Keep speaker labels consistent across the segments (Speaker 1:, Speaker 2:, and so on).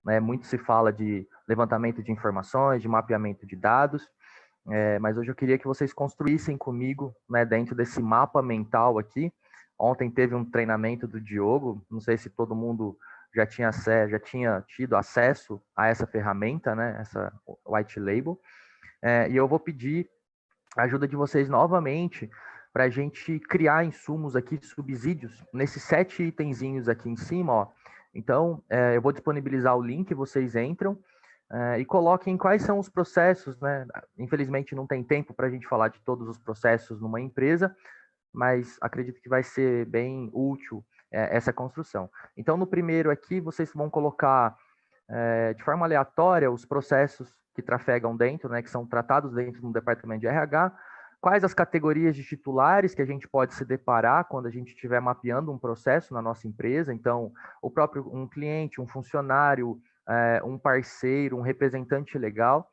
Speaker 1: né? Muito se fala de levantamento de informações, de mapeamento de dados, mas hoje eu queria que vocês construíssem comigo, né, dentro desse mapa mental aqui. Ontem teve um treinamento do Diogo, não sei se todo mundo já tinha tido acesso a essa ferramenta, né, essa white label, e eu vou pedir a ajuda de vocês novamente para a gente criar insumos aqui, subsídios, nesses 7 itenzinhos aqui em cima, ó. Então, eu vou disponibilizar o link, vocês entram e coloquem quais são os processos, né? Infelizmente não tem tempo para a gente falar de todos os processos numa empresa, mas acredito que vai ser bem útil essa construção. Então, no primeiro aqui, vocês vão colocar de forma aleatória os processos que trafegam dentro, né, que são tratados dentro do departamento de RH, quais as categorias de titulares que a gente pode se deparar quando a gente estiver mapeando um processo na nossa empresa. Então, um cliente, um funcionário, um parceiro, um representante legal,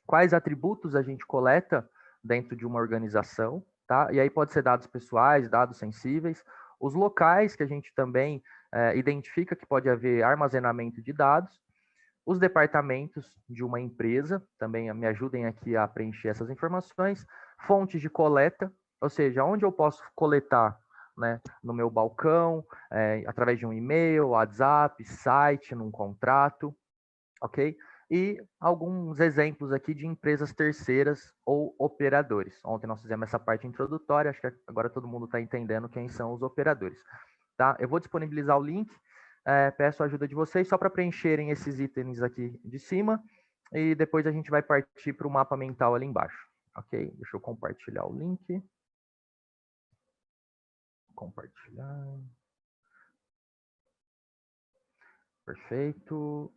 Speaker 1: quais atributos a gente coleta dentro de uma organização, tá? E aí pode ser dados pessoais, dados sensíveis, os locais que a gente também identifica que pode haver armazenamento de dados, os departamentos de uma empresa, também me ajudem aqui a preencher essas informações, fontes de coleta, ou seja, onde eu posso coletar, né, no meu balcão, através de um e-mail, WhatsApp, site, num contrato, ok? E alguns exemplos aqui de empresas terceiras ou operadores. Ontem nós fizemos essa parte introdutória, acho que agora todo mundo está entendendo quem são os operadores. Tá? Eu vou disponibilizar o link, peço a ajuda de vocês só para preencherem esses itens aqui de cima e depois a gente vai partir para o mapa mental ali embaixo. Ok? Deixa eu compartilhar o link. Compartilhar. Perfeito.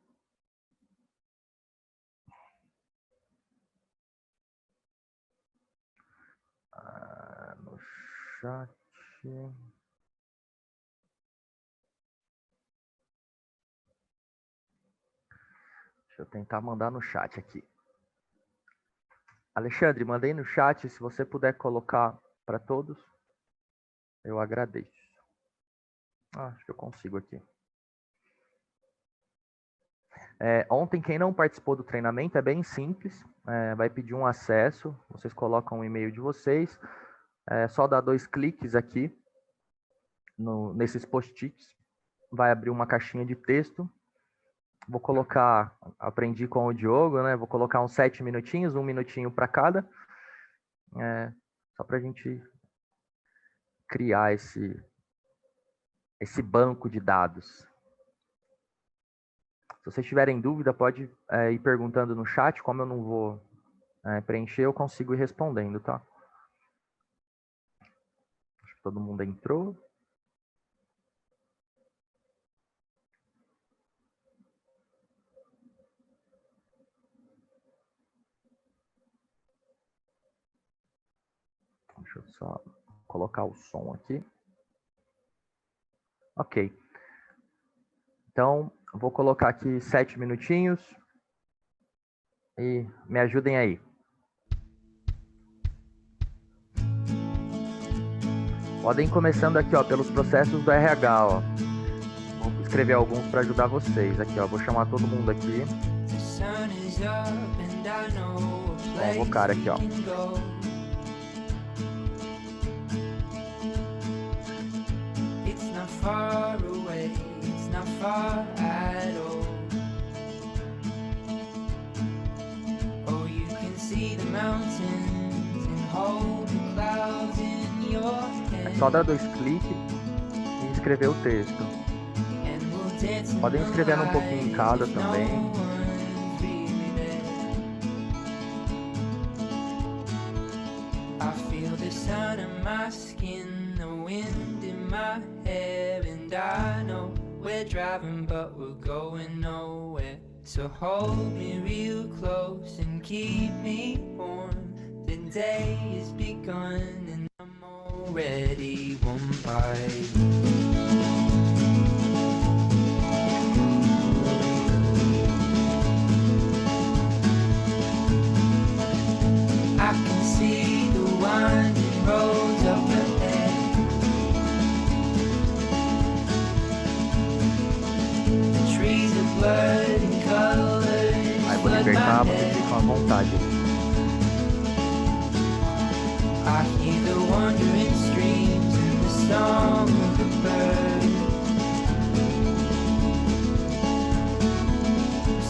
Speaker 1: No chat. Deixa eu tentar mandar no chat aqui. Alexandre, mandei no chat, se você puder colocar para todos, eu agradeço. Acho que eu consigo aqui. Ontem, quem não participou do treinamento, é bem simples, vai pedir um acesso, vocês colocam o e-mail de vocês, só dar 2 cliques aqui, nesses post-its, vai abrir uma caixinha de texto, vou colocar, aprendi com o Diogo, né? Vou colocar uns 7 minutinhos, 1 minutinho para cada, só para a gente criar esse banco de dados. Se vocês tiverem dúvida, pode ir perguntando no chat, como eu não vou preencher, eu consigo ir respondendo, tá? Acho que todo mundo entrou. Deixa eu só colocar o som aqui. Ok. Então, vou colocar aqui 7 minutinhos. E me ajudem aí. Podem ir começando aqui, ó, pelos processos do RH, ó. Vou escrever alguns para ajudar vocês. Aqui, ó. Vou chamar todo mundo aqui. Vou convocar aqui, ó. Far away, it's not far at all. Oh, you can see the mountains and hold the clouds in your hand. É só dar 2 cliques e escrever o texto. Podem escrever um pouquinho em cada também. I feel the sun on my skin, the wind in my hair. I know we're driving but we're going nowhere, so hold me real close and keep me warm. The day has begun and I'm already warm by I can see the winding roads up ahead. Trees are blurred. libertar, vocês ficam à vontade.
Speaker 2: I hear the wandering streams and the song of the bird.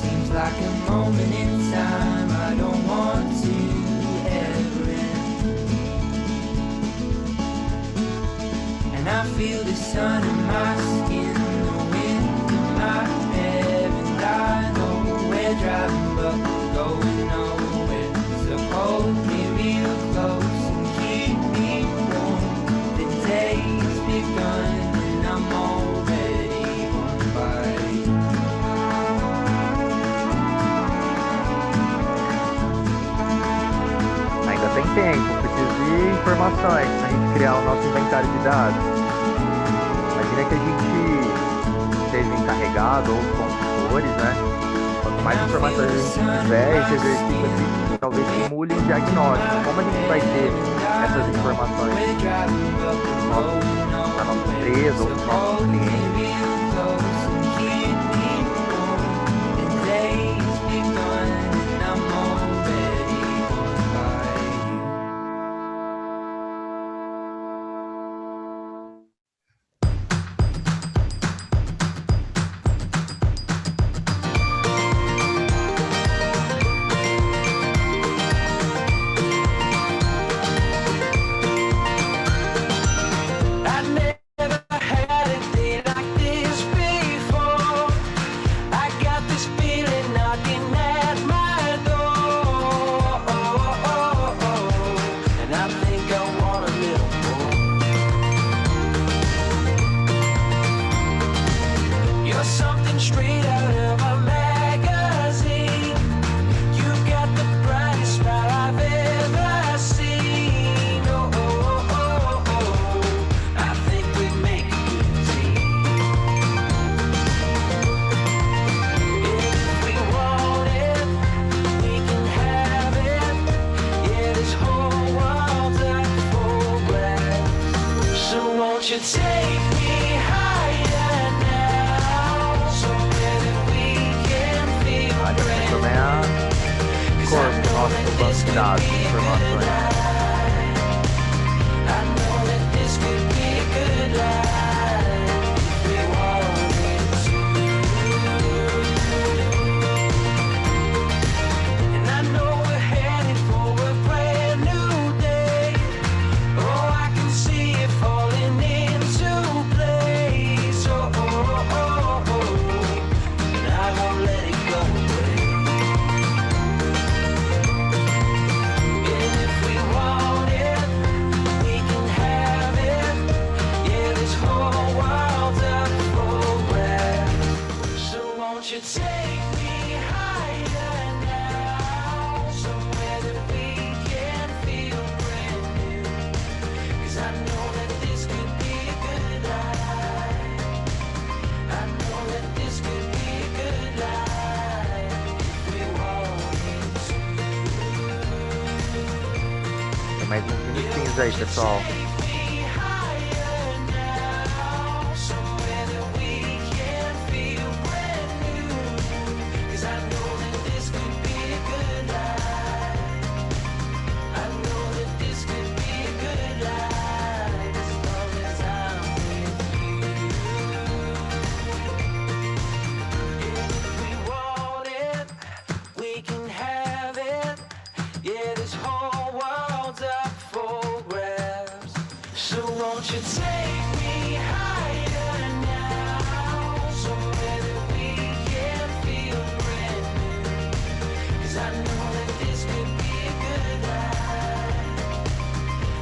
Speaker 2: Seems like a moment in time I don't want to ever end. And I feel the sun in my skin, the wind in my hair, and I know we're driving but we're going nowhere. So hold me real close and keep me warm. The day's begun and I'm already on fire.
Speaker 1: Ainda tem tempo, preciso de informações para a gente criar o nosso inventário de dados. Imagina que a gente seja encarregado ou consultores, né? Quanto mais informações a gente tiver, esse exercício aqui talvez simule um diagnóstico. Como a gente vai ter essas informações da nossa empresa ou dos nossos clientes? Dados, informações. Mais uns minutinhos aí, pessoal. Won't you take me higher now, somewhere that we can feel brand new? 'Cause I know that this could be a good life.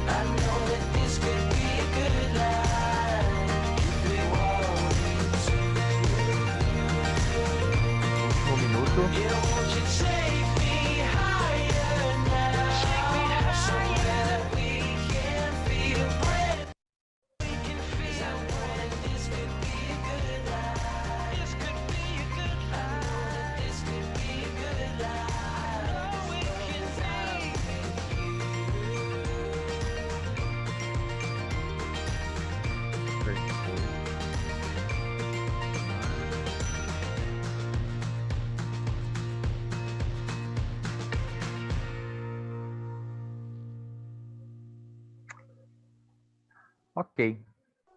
Speaker 1: I know that this could be a good life if we wanted to. Um minuto.
Speaker 2: Yeah, won't you take me higher now, somewhere that we can feel brand new?
Speaker 1: Ok.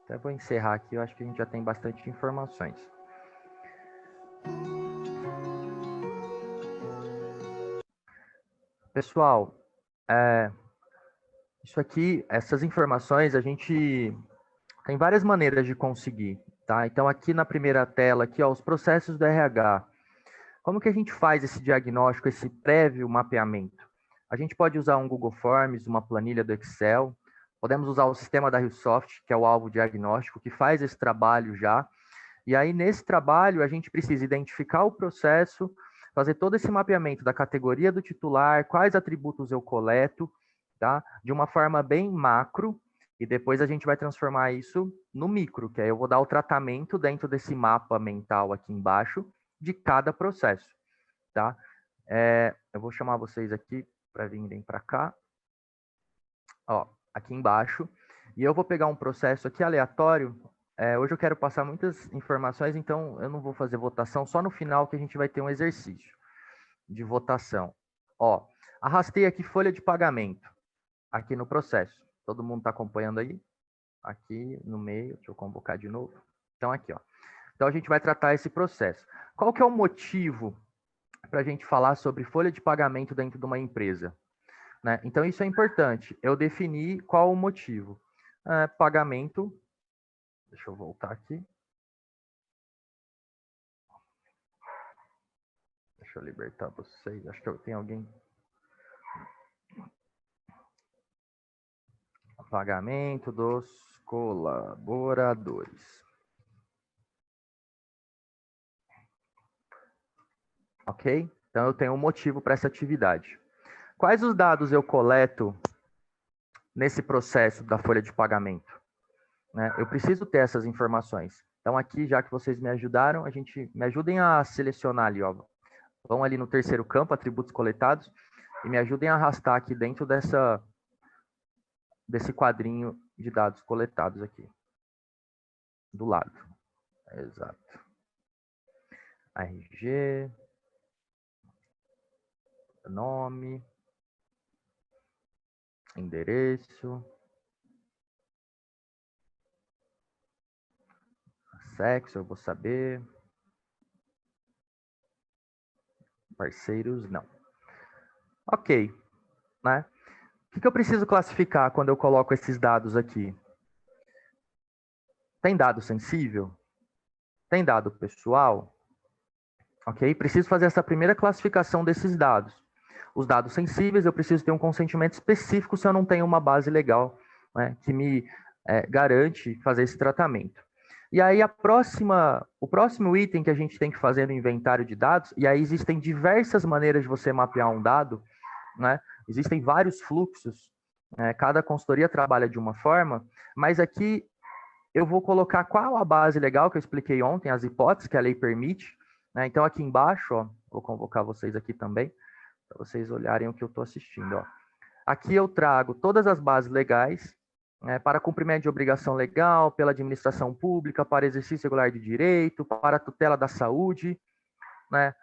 Speaker 1: Então, eu vou encerrar aqui, eu acho que a gente já tem bastante informações. Pessoal, isso aqui, essas informações, a gente tem várias maneiras de conseguir, tá? Então, aqui na primeira tela, aqui, ó, os processos do RH. Como que a gente faz esse diagnóstico, esse prévio mapeamento? A gente pode usar um Google Forms, uma planilha do Excel, podemos usar o sistema da RioSoft, que é o alvo diagnóstico, que faz esse trabalho já. E aí, nesse trabalho, a gente precisa identificar o processo, fazer todo esse mapeamento da categoria do titular, quais atributos eu coleto, tá? De uma forma bem macro, e depois a gente vai transformar isso no micro, que aí eu vou dar o tratamento dentro desse mapa mental aqui embaixo de cada processo, tá? Eu vou chamar vocês aqui para virem para cá, ó, aqui embaixo, e eu vou pegar um processo aqui aleatório. Hoje eu quero passar muitas informações, então eu não vou fazer votação, só no final que a gente vai ter um exercício de votação. Ó, arrastei aqui folha de pagamento, aqui no processo. Todo mundo está acompanhando aí? Aqui no meio, deixa eu convocar de novo. Então, aqui, ó. Então, a gente vai tratar esse processo. Qual que é o motivo para a gente falar sobre folha de pagamento dentro de uma empresa? Né? Então, isso é importante. Eu definir qual o motivo. Pagamento. Deixa eu voltar aqui. Deixa eu libertar vocês. Acho que tem alguém. Pagamento dos colaboradores. Ok? Então, eu tenho um motivo para essa atividade. Quais os dados eu coleto nesse processo da folha de pagamento? Né? Eu preciso ter essas informações. Então, aqui, já que vocês me ajudaram, me ajudem a selecionar ali, ó. Vão ali no terceiro campo, atributos coletados, e me ajudem a arrastar aqui dentro desse quadrinho de dados coletados aqui. Do lado. Exato. RG. Nome. Endereço. Sexo, eu vou saber. Parceiros, não. Ok. Né? O que eu preciso classificar quando eu coloco esses dados aqui? Tem dado sensível? Tem dado pessoal? Ok? Preciso fazer essa primeira classificação desses dados. Os dados sensíveis, eu preciso ter um consentimento específico se eu não tenho uma base legal, né, que me garante fazer esse tratamento. E aí o próximo item que a gente tem que fazer no inventário de dados, e aí existem diversas maneiras de você mapear um dado, né? Existem vários fluxos, cada consultoria trabalha de uma forma, mas aqui eu vou colocar qual a base legal que eu expliquei ontem, as hipóteses que a lei permite, né? Então aqui embaixo, ó, vou convocar vocês aqui também, para vocês olharem o que eu estou assistindo. Ó. Aqui eu trago todas as bases legais, para cumprimento de obrigação legal, pela administração pública, para exercício regular de direito, para tutela da saúde. Né?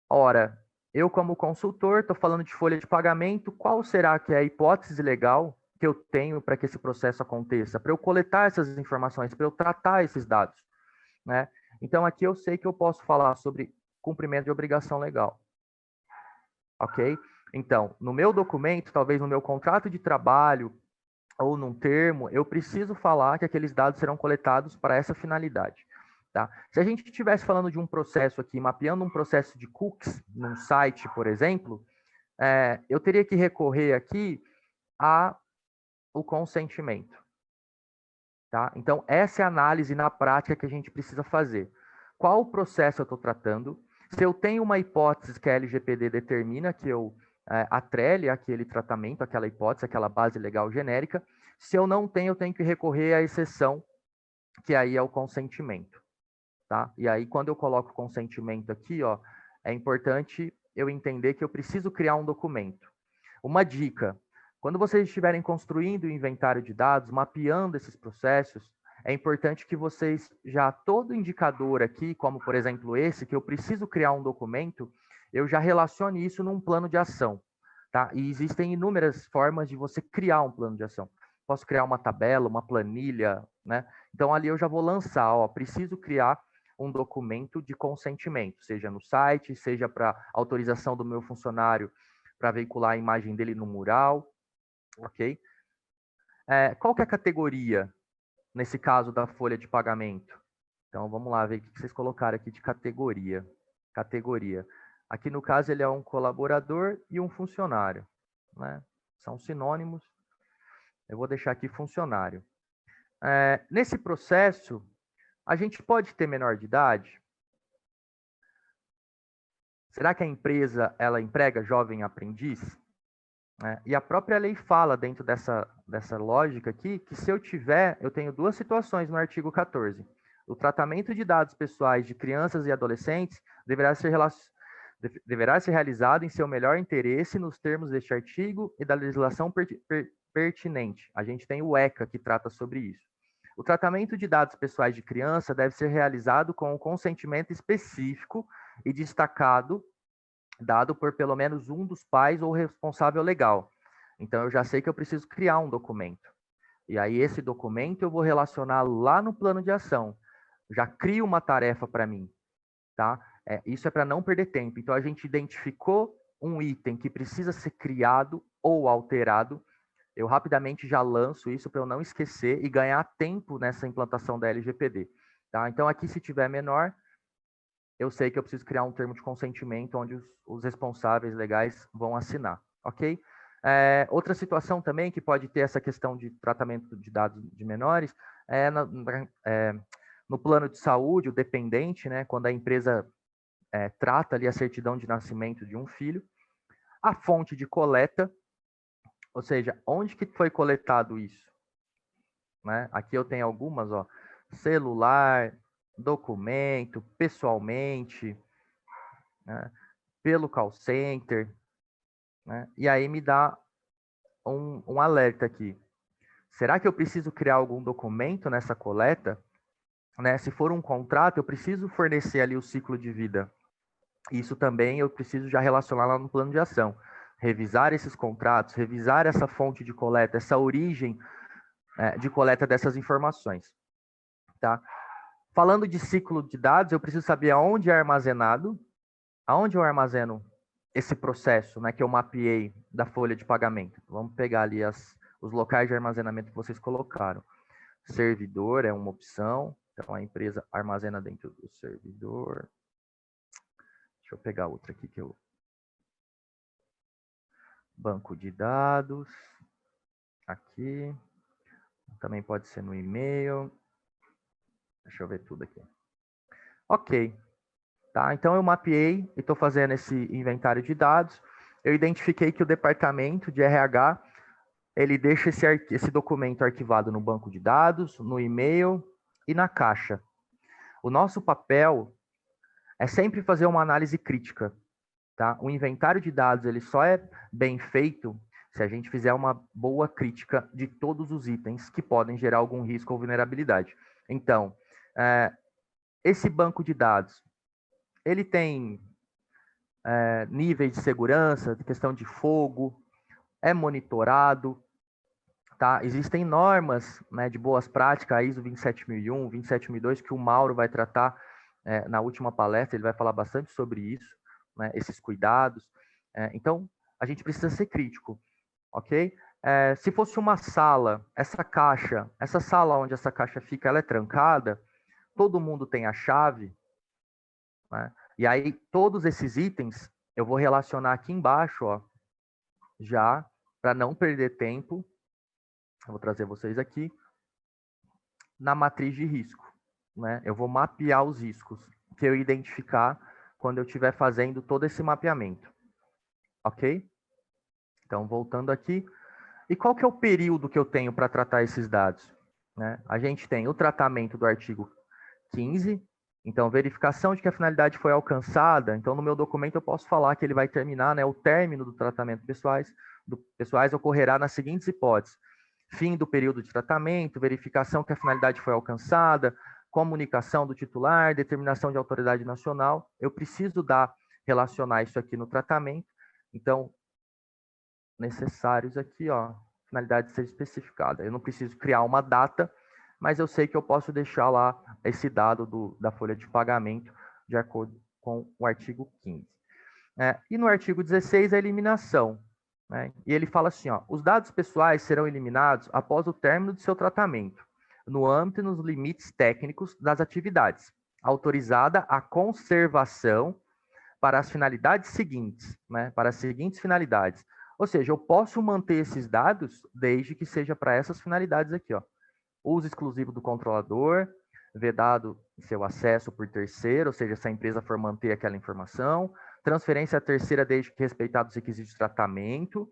Speaker 1: Ora, eu como consultor, estou falando de folha de pagamento, qual será que é a hipótese legal que eu tenho para que esse processo aconteça? Para eu coletar essas informações, para eu tratar esses dados. Né? Então, aqui eu sei que eu posso falar sobre cumprimento de obrigação legal. Ok? Então, no meu documento, talvez no meu contrato de trabalho ou num termo, eu preciso falar que aqueles dados serão coletados para essa finalidade. Tá? Se a gente estivesse falando de um processo aqui, mapeando um processo de cookies num site, por exemplo, eu teria que recorrer aqui ao consentimento. Tá? Então, essa é a análise na prática que a gente precisa fazer. Qual o processo eu estou tratando? Se eu tenho uma hipótese que a LGPD determina que eu atrele aquele tratamento, aquela hipótese, aquela base legal genérica. Se eu não tenho, eu tenho que recorrer à exceção, que aí é o consentimento. Tá? E aí, quando eu coloco consentimento aqui, ó, é importante eu entender que eu preciso criar um documento. Uma dica, quando vocês estiverem construindo o inventário de dados, mapeando esses processos, é importante que vocês já, todo indicador aqui, como por exemplo esse, que eu preciso criar um documento, eu já relacione isso num plano de ação. Tá? E existem inúmeras formas de você criar um plano de ação. posso criar uma tabela, uma planilha, né? Então, ali eu já vou lançar, ó, preciso criar um documento de consentimento, seja no site, seja para autorização do meu funcionário para veicular a imagem dele no mural, ok? Qual que é a categoria, nesse caso, da folha de pagamento? Então, vamos lá ver o que vocês colocaram aqui de categoria. Categoria. Aqui, no caso, ele é um colaborador e um funcionário, né? São sinônimos. Eu vou deixar aqui funcionário. Nesse processo, a gente pode ter menor de idade? Será que a empresa, ela emprega jovem aprendiz? E a própria lei fala, dentro dessa lógica aqui, que se eu tenho duas situações no artigo 14. O tratamento de dados pessoais de crianças e adolescentes deverá ser realizado em seu melhor interesse nos termos deste artigo e da legislação pertinente. A gente tem o ECA que trata sobre isso. O tratamento de dados pessoais de criança deve ser realizado com um consentimento específico e destacado, dado por pelo menos um dos pais ou responsável legal. Então, eu já sei que eu preciso criar um documento. E aí, esse documento eu vou relacionar lá no plano de ação. Já crio uma tarefa para mim, tá? Isso é para não perder tempo. Então, a gente identificou um item que precisa ser criado ou alterado, eu rapidamente já lanço isso para eu não esquecer e ganhar tempo nessa implantação da LGPD. Tá? Então, aqui, se tiver menor, eu sei que eu preciso criar um termo de consentimento onde os responsáveis legais vão assinar, ok? Outra situação também que pode ter essa questão de tratamento de dados de menores no plano de saúde, o dependente, né, quando a empresa trata ali a certidão de nascimento de um filho, a fonte de coleta, ou seja, onde que foi coletado isso? Né? Aqui eu tenho algumas, ó, celular, documento, pessoalmente, né? Pelo call center, né? E aí me dá um alerta aqui. Será que eu preciso criar algum documento nessa coleta? Né? Se for um contrato, eu preciso fornecer ali o ciclo de vida. Isso também eu preciso já relacionar lá no plano de ação. Revisar esses contratos, revisar essa fonte de coleta, essa origem de coleta dessas informações. Tá? Falando de ciclo de dados, eu preciso saber aonde é armazenado, aonde eu armazeno esse processo, né, que eu mapeei da folha de pagamento. Vamos pegar ali os locais de armazenamento que vocês colocaram. Servidor é uma opção, então a empresa armazena dentro do servidor. Deixa eu pegar outra aqui que eu... Banco de dados, aqui, também pode ser no e-mail. Deixa eu ver tudo aqui. Ok. Tá? Então, eu mapeei e estou fazendo esse inventário de dados. Eu identifiquei que o departamento de RH, ele deixa esse documento arquivado no banco de dados, no e-mail e na caixa. O nosso papel é sempre fazer uma análise crítica. Tá? O inventário de dados ele só é bem feito se a gente fizer uma boa crítica de todos os itens que podem gerar algum risco ou vulnerabilidade. Então, esse banco de dados, ele tem níveis de segurança, de questão de fogo, é monitorado, tá? Existem normas, né, de boas práticas, a ISO 27001, 27002, que o Mauro vai tratar na última palestra, ele vai falar bastante sobre isso, né, esses cuidados. Então, a gente precisa ser crítico, ok? Se fosse uma sala, essa sala onde essa caixa fica, ela é trancada, todo mundo tem a chave, né? E aí, todos esses itens, eu vou relacionar aqui embaixo, ó, já, para não perder tempo, eu vou trazer vocês aqui, na matriz de risco, né? Eu vou mapear os riscos que eu identificar quando eu estiver fazendo todo esse mapeamento, ok? Então, voltando aqui, e qual que é o período que eu tenho para tratar esses dados? Né? A gente tem o tratamento do artigo 15, então, verificação de que a finalidade foi alcançada. Então, no meu documento, eu posso falar que ele vai terminar, né? O término do tratamento pessoais ocorrerá nas seguintes hipóteses: fim do período de tratamento, verificação que a finalidade foi alcançada, comunicação do titular, determinação de autoridade nacional. Eu preciso relacionar isso aqui no tratamento. Então, necessários aqui, ó, finalidade seja especificada. Eu não preciso criar uma data, mas eu sei que eu posso deixar lá esse dado da folha de pagamento de acordo com o artigo 15. E no artigo 16, a eliminação. Né? E ele fala assim, ó, os dados pessoais serão eliminados após o término de seu tratamento, no âmbito e nos limites técnicos das atividades, autorizada a conservação para as finalidades seguintes, né? Para as seguintes finalidades. Ou seja, eu posso manter esses dados desde que seja para essas finalidades aqui, ó. Uso exclusivo do controlador, vedado seu acesso por terceiro, ou seja, se a empresa for manter aquela informação, transferência a terceira desde que respeitados os requisitos de tratamento,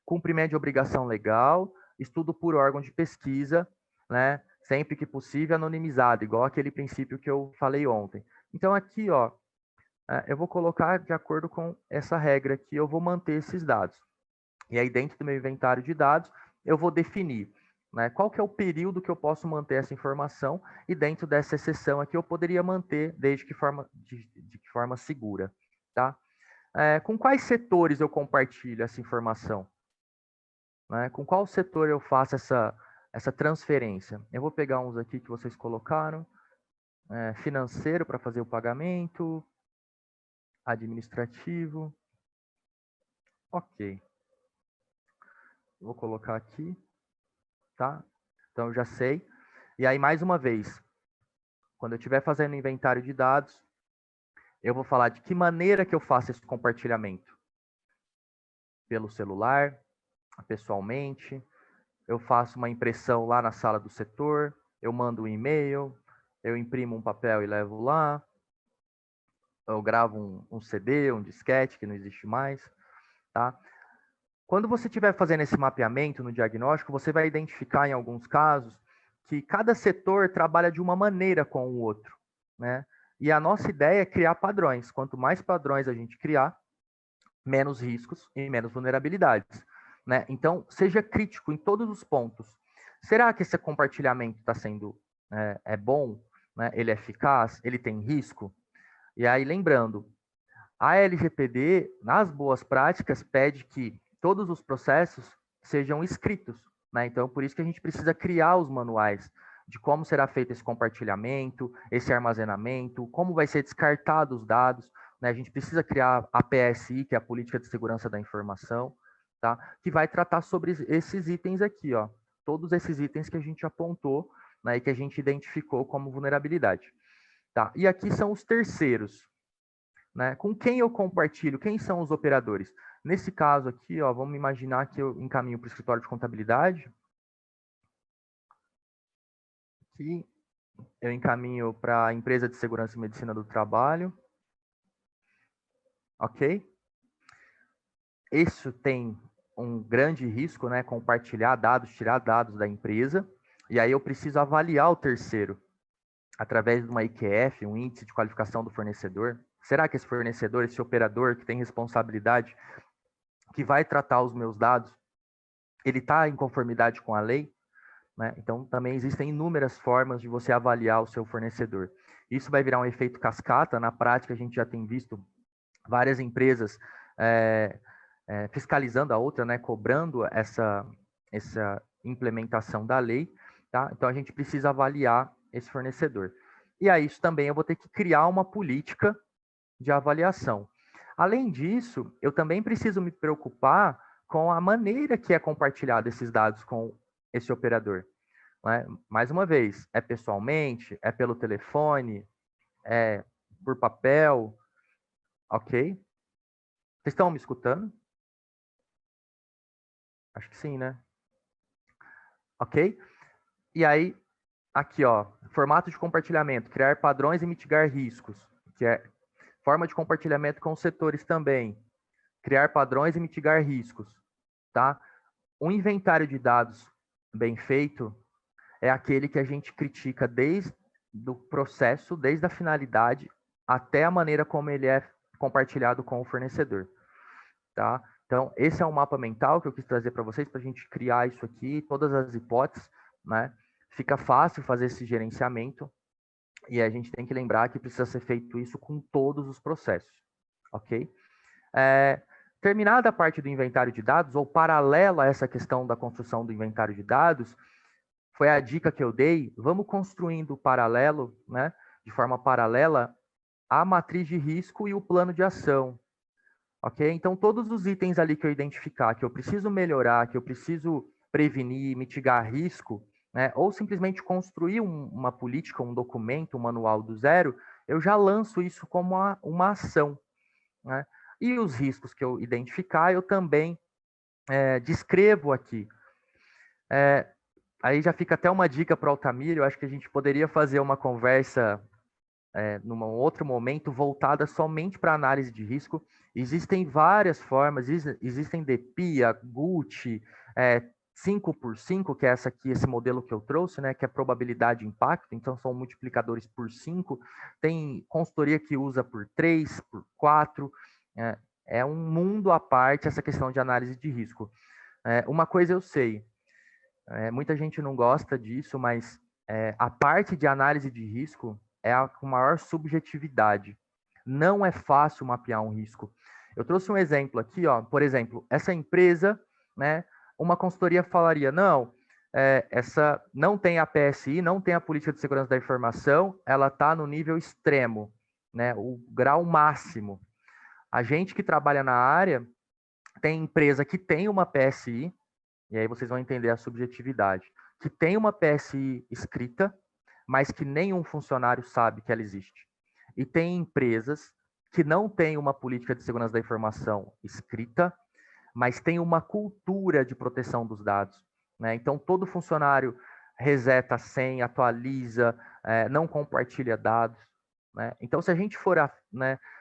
Speaker 1: cumprimento de obrigação legal, estudo por órgão de pesquisa, né? Sempre que possível, anonimizado, igual aquele princípio que eu falei ontem. Então, aqui, ó, eu vou colocar de acordo com essa regra aqui, eu vou manter esses dados. E aí, dentro do meu inventário de dados, eu vou definir, né, qual que é o período que eu posso manter essa informação, e dentro dessa exceção aqui eu poderia manter desde que de que forma segura. Tá? Com quais setores eu compartilho essa informação? Né? Com qual setor eu faço essa transferência? Eu vou pegar uns aqui que vocês colocaram. Financeiro para fazer o pagamento, administrativo. Ok. Vou colocar aqui, tá? Então, eu já sei. E aí, mais uma vez, quando eu estiver fazendo inventário de dados, eu vou falar de que maneira que eu faço esse compartilhamento. Pelo celular, pessoalmente, eu faço uma impressão lá na sala do setor, eu mando um e-mail, eu imprimo um papel e levo lá, eu gravo um CD, um disquete, que não existe mais, tá? Quando você estiver fazendo esse mapeamento no diagnóstico, você vai identificar, em alguns casos, que cada setor trabalha de uma maneira com o outro, né? E a nossa ideia é criar padrões. Quanto mais padrões a gente criar, menos riscos e menos vulnerabilidades, né? Então, seja crítico em todos os pontos. Será que esse compartilhamento está sendo bom? Né? Ele é eficaz? Ele tem risco? E aí, lembrando, a LGPD, nas boas práticas, pede que todos os processos sejam escritos, né? Então, por isso que a gente precisa criar os manuais de como será feito esse compartilhamento, esse armazenamento, como vai ser descartado os dados, né? A gente precisa criar a PSI, que é a Política de Segurança da Informação, tá? Que vai tratar sobre esses itens aqui, ó. Todos esses itens que a gente apontou, né, e que a gente identificou como vulnerabilidade. Tá? E aqui são os terceiros. Né? Com quem eu compartilho? Quem são os operadores? Nesse caso aqui, ó, vamos imaginar que eu encaminho para o escritório de contabilidade. Aqui eu encaminho para a empresa de segurança e medicina do trabalho. Ok? Isso tem um grande risco, né? Compartilhar dados, tirar dados da empresa. E aí eu preciso avaliar o terceiro através de uma IQF, um índice de qualificação do fornecedor. Será que esse fornecedor, esse operador que tem responsabilidade, que vai tratar os meus dados, ele está em conformidade com a lei? Né? Então, também existem inúmeras formas de você avaliar o seu fornecedor. Isso vai virar um efeito cascata. Na prática, a gente já tem visto várias empresas fiscalizando a outra, né? Cobrando essa implementação da lei. Tá? Então, a gente precisa avaliar esse fornecedor. E a isso também eu vou ter que criar uma política de avaliação. Além disso, eu também preciso me preocupar com a maneira que é compartilhado esses dados com esse operador. Né? Mais uma vez, é pessoalmente, é pelo telefone, é por papel, ok? Vocês estão me escutando? Acho que sim, né? Ok? E aí, aqui, ó, formato de compartilhamento, criar padrões e mitigar riscos, que é forma de compartilhamento com os setores também, criar padrões e mitigar riscos, tá? Um inventário de dados bem feito é aquele que a gente critica desde o processo, desde a finalidade, até a maneira como ele é compartilhado com o fornecedor, tá? Então, esse é um mapa mental que eu quis trazer para vocês, para a gente criar isso aqui, todas as hipóteses, né? Fica fácil fazer esse gerenciamento, e a gente tem que lembrar que precisa ser feito isso com todos os processos, ok? Terminada a parte do inventário de dados, ou paralela a essa questão da construção do inventário de dados, foi a dica que eu dei, vamos construindo paralelo, né, de forma paralela, a matriz de risco e o plano de ação. Ok? Então, todos os itens ali que eu identificar, que eu preciso melhorar, que eu preciso prevenir, mitigar risco, né, ou simplesmente construir uma política, um documento, um manual do zero, eu já lanço isso como uma ação. Né? E os riscos que eu identificar, eu também descrevo aqui. Aí já fica até uma dica para o Altamir, eu acho que a gente poderia fazer uma conversa num outro momento voltada somente para análise de risco. Existem várias formas, existem DPIA, GUT, 5x5, que é esse modelo que eu trouxe, né, que é probabilidade de impacto, então são multiplicadores por 5, tem consultoria que usa por 3, por 4, é um mundo à parte essa questão de análise de risco. Uma coisa eu sei, muita gente não gosta disso, mas a parte de análise de risco é a com maior subjetividade. Não é fácil mapear um risco. Eu trouxe um exemplo aqui, ó, por exemplo, essa empresa, né, uma consultoria falaria, não, essa não tem a PSI, não tem a política de segurança da informação, ela está no nível extremo, né, o grau máximo. A gente que trabalha na área tem empresa que tem uma PSI, e aí vocês vão entender a subjetividade, que tem uma PSI escrita, mas que nenhum funcionário sabe que ela existe. E tem empresas que não têm uma política de segurança da informação escrita, mas tem uma cultura de proteção dos dados. Né? Então, todo funcionário reseta a senha, atualiza, não compartilha dados. Né? Então, se a gente for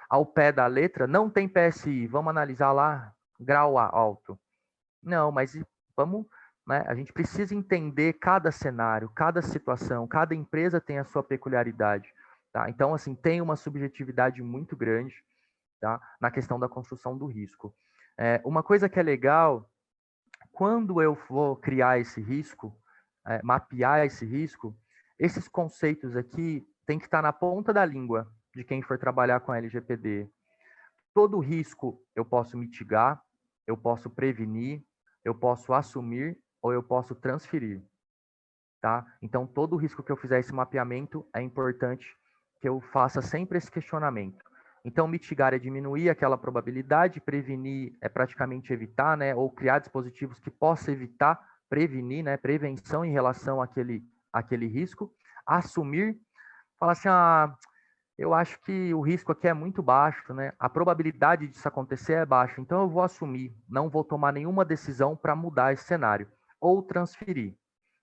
Speaker 1: ao pé da letra, não tem PSI, vamos analisar lá, grau alto. Não, mas vamos, né, a gente precisa entender cada cenário, cada situação, cada empresa tem a sua peculiaridade. Tá? Então, assim, tem uma subjetividade muito grande, tá, na questão da construção do risco. Uma coisa que é legal, quando eu vou criar esse risco, mapear esse risco, esses conceitos aqui tem que estar na ponta da língua de quem for trabalhar com a LGPD. Todo risco eu posso mitigar, eu posso prevenir, eu posso assumir ou eu posso transferir. Tá? Então, todo risco que eu fizer esse mapeamento, é importante que eu faça sempre esse questionamento. Então, mitigar é diminuir aquela probabilidade, prevenir é praticamente evitar, né? Ou criar dispositivos que possam evitar, prevenir, né? Prevenção em relação àquele risco. Assumir, falar assim, eu acho que o risco aqui é muito baixo, né? A probabilidade disso acontecer é baixa, então eu vou assumir, não vou tomar nenhuma decisão para mudar esse cenário, ou transferir,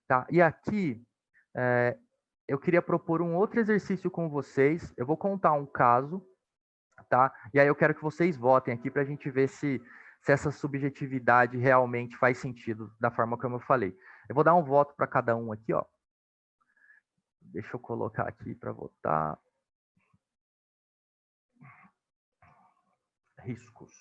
Speaker 1: tá? E aqui, eu queria propor um outro exercício com vocês, eu vou contar um caso, tá? E aí eu quero que vocês votem aqui para a gente ver se essa subjetividade realmente faz sentido da forma como eu falei. Eu vou dar um voto para cada um aqui, ó. Deixa eu colocar aqui para votar. Riscos.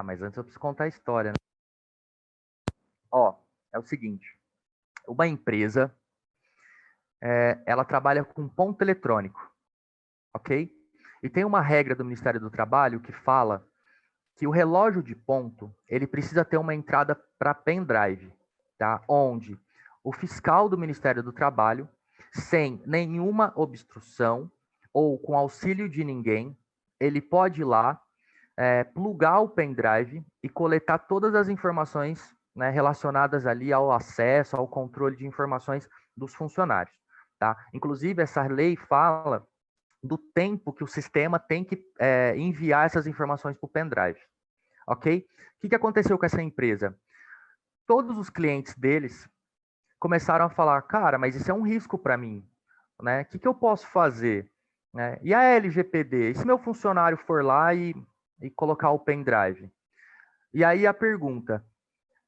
Speaker 1: Mas antes eu preciso contar a história, né? Ó, é o seguinte, uma empresa, ela trabalha com ponto eletrônico, ok? E tem uma regra do Ministério do Trabalho que fala que o relógio de ponto, ele precisa ter uma entrada para pendrive, tá? Onde o fiscal do Ministério do Trabalho, sem nenhuma obstrução ou com auxílio de ninguém, ele pode ir lá, plugar o pendrive e coletar todas as informações, né, relacionadas ali ao acesso, ao controle de informações dos funcionários. Tá? Inclusive, essa lei fala do tempo que o sistema tem que enviar essas informações para o pendrive. Ok? O que aconteceu com essa empresa? Todos os clientes deles começaram a falar, cara, mas isso é um risco para mim. Né? O que eu posso fazer? Né? E a LGPD? E se meu funcionário for lá e colocar o pendrive? E aí a pergunta,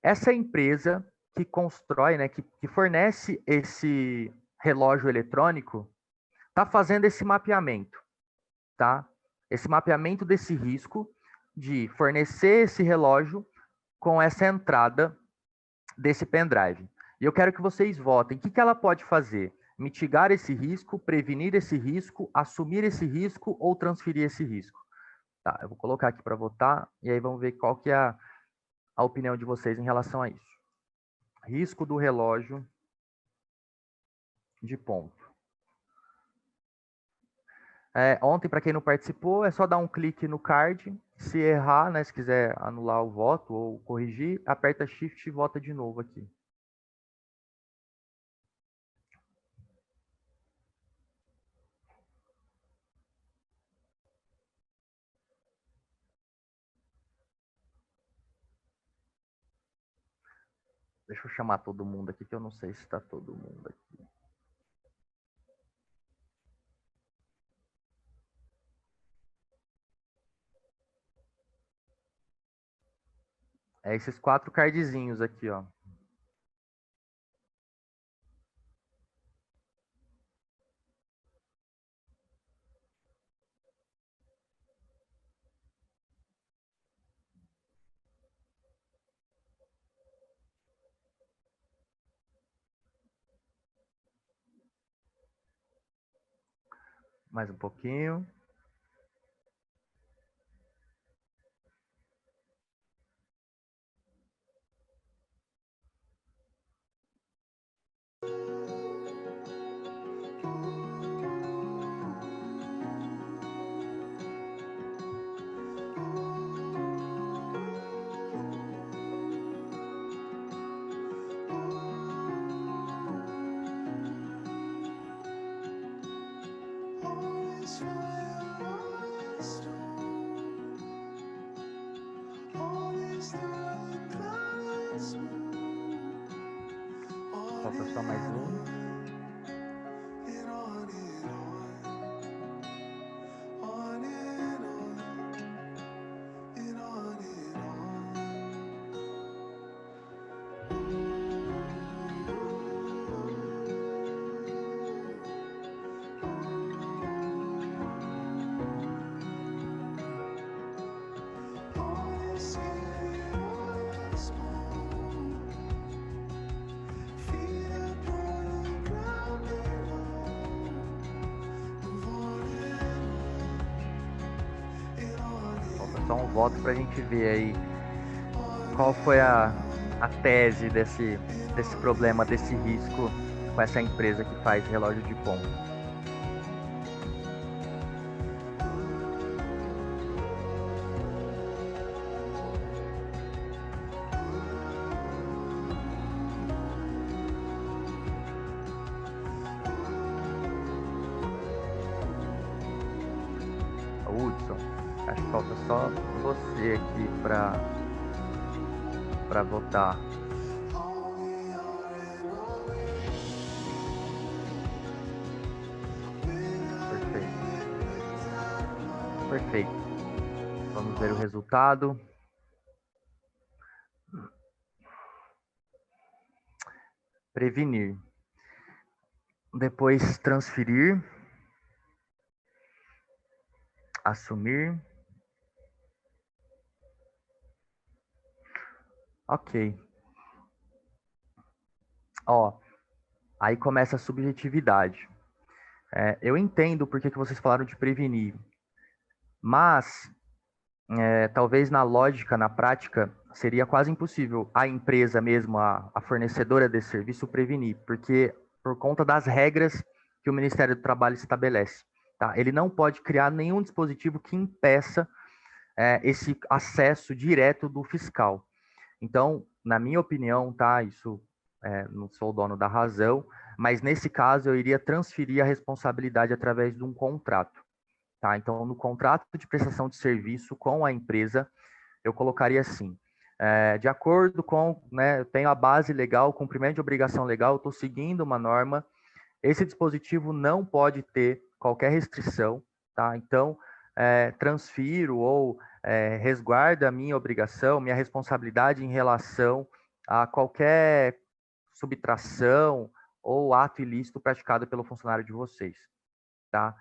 Speaker 1: essa empresa que constrói, né, que fornece esse relógio eletrônico, está fazendo esse mapeamento, tá? Esse mapeamento desse risco de fornecer esse relógio com essa entrada desse pendrive. E eu quero que vocês votem. O que ela pode fazer? mitigar esse risco, prevenir esse risco, assumir esse risco ou transferir esse risco. Tá, eu vou colocar aqui para votar e aí vamos ver qual que é a opinião de vocês em relação a isso. Risco do relógio de ponto. Ontem, para quem não participou, é só dar um clique no card. Se errar, né, se quiser anular o voto ou corrigir, aperta Shift e vota de novo aqui. Deixa eu chamar todo mundo aqui, que eu não sei se está todo mundo aqui. É esses 4 cardzinhos aqui, ó. Mais um pouquinho. Falta só mais um. Só um voto para a gente ver aí qual foi a tese desse problema, desse risco com essa empresa que faz relógio de ponto. Hudson, acho que falta só você aqui para votar. Perfeito. Vamos ver o resultado. Prevenir. Depois transferir. Assumir. Ok. Ó, aí começa a subjetividade. Eu entendo porque que vocês falaram de prevenir, mas talvez na lógica, na prática, seria quase impossível a empresa mesmo, a fornecedora desse serviço, prevenir, porque por conta das regras que o Ministério do Trabalho estabelece. Tá? Ele não pode criar nenhum dispositivo que impeça esse acesso direto do fiscal. Então, na minha opinião, tá? Isso não sou o dono da razão, mas nesse caso eu iria transferir a responsabilidade através de um contrato. Tá? Então, no contrato de prestação de serviço com a empresa, eu colocaria assim, de acordo com, né, eu tenho a base legal, cumprimento de obrigação legal, eu estou seguindo uma norma, esse dispositivo não pode ter qualquer restrição, tá? Então, transfiro ou resguardo a minha obrigação, minha responsabilidade em relação a qualquer subtração ou ato ilícito praticado pelo funcionário de vocês, tá?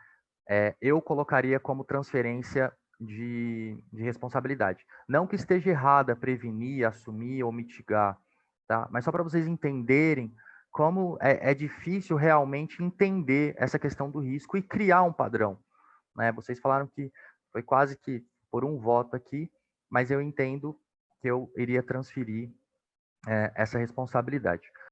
Speaker 1: Eu colocaria como transferência de responsabilidade. Não que esteja errada prevenir, assumir ou mitigar, tá? Mas só para vocês entenderem como é difícil realmente entender essa questão do risco e criar um padrão, né? Vocês falaram que foi quase que por um voto aqui, mas eu entendo que eu iria transferir essa responsabilidade.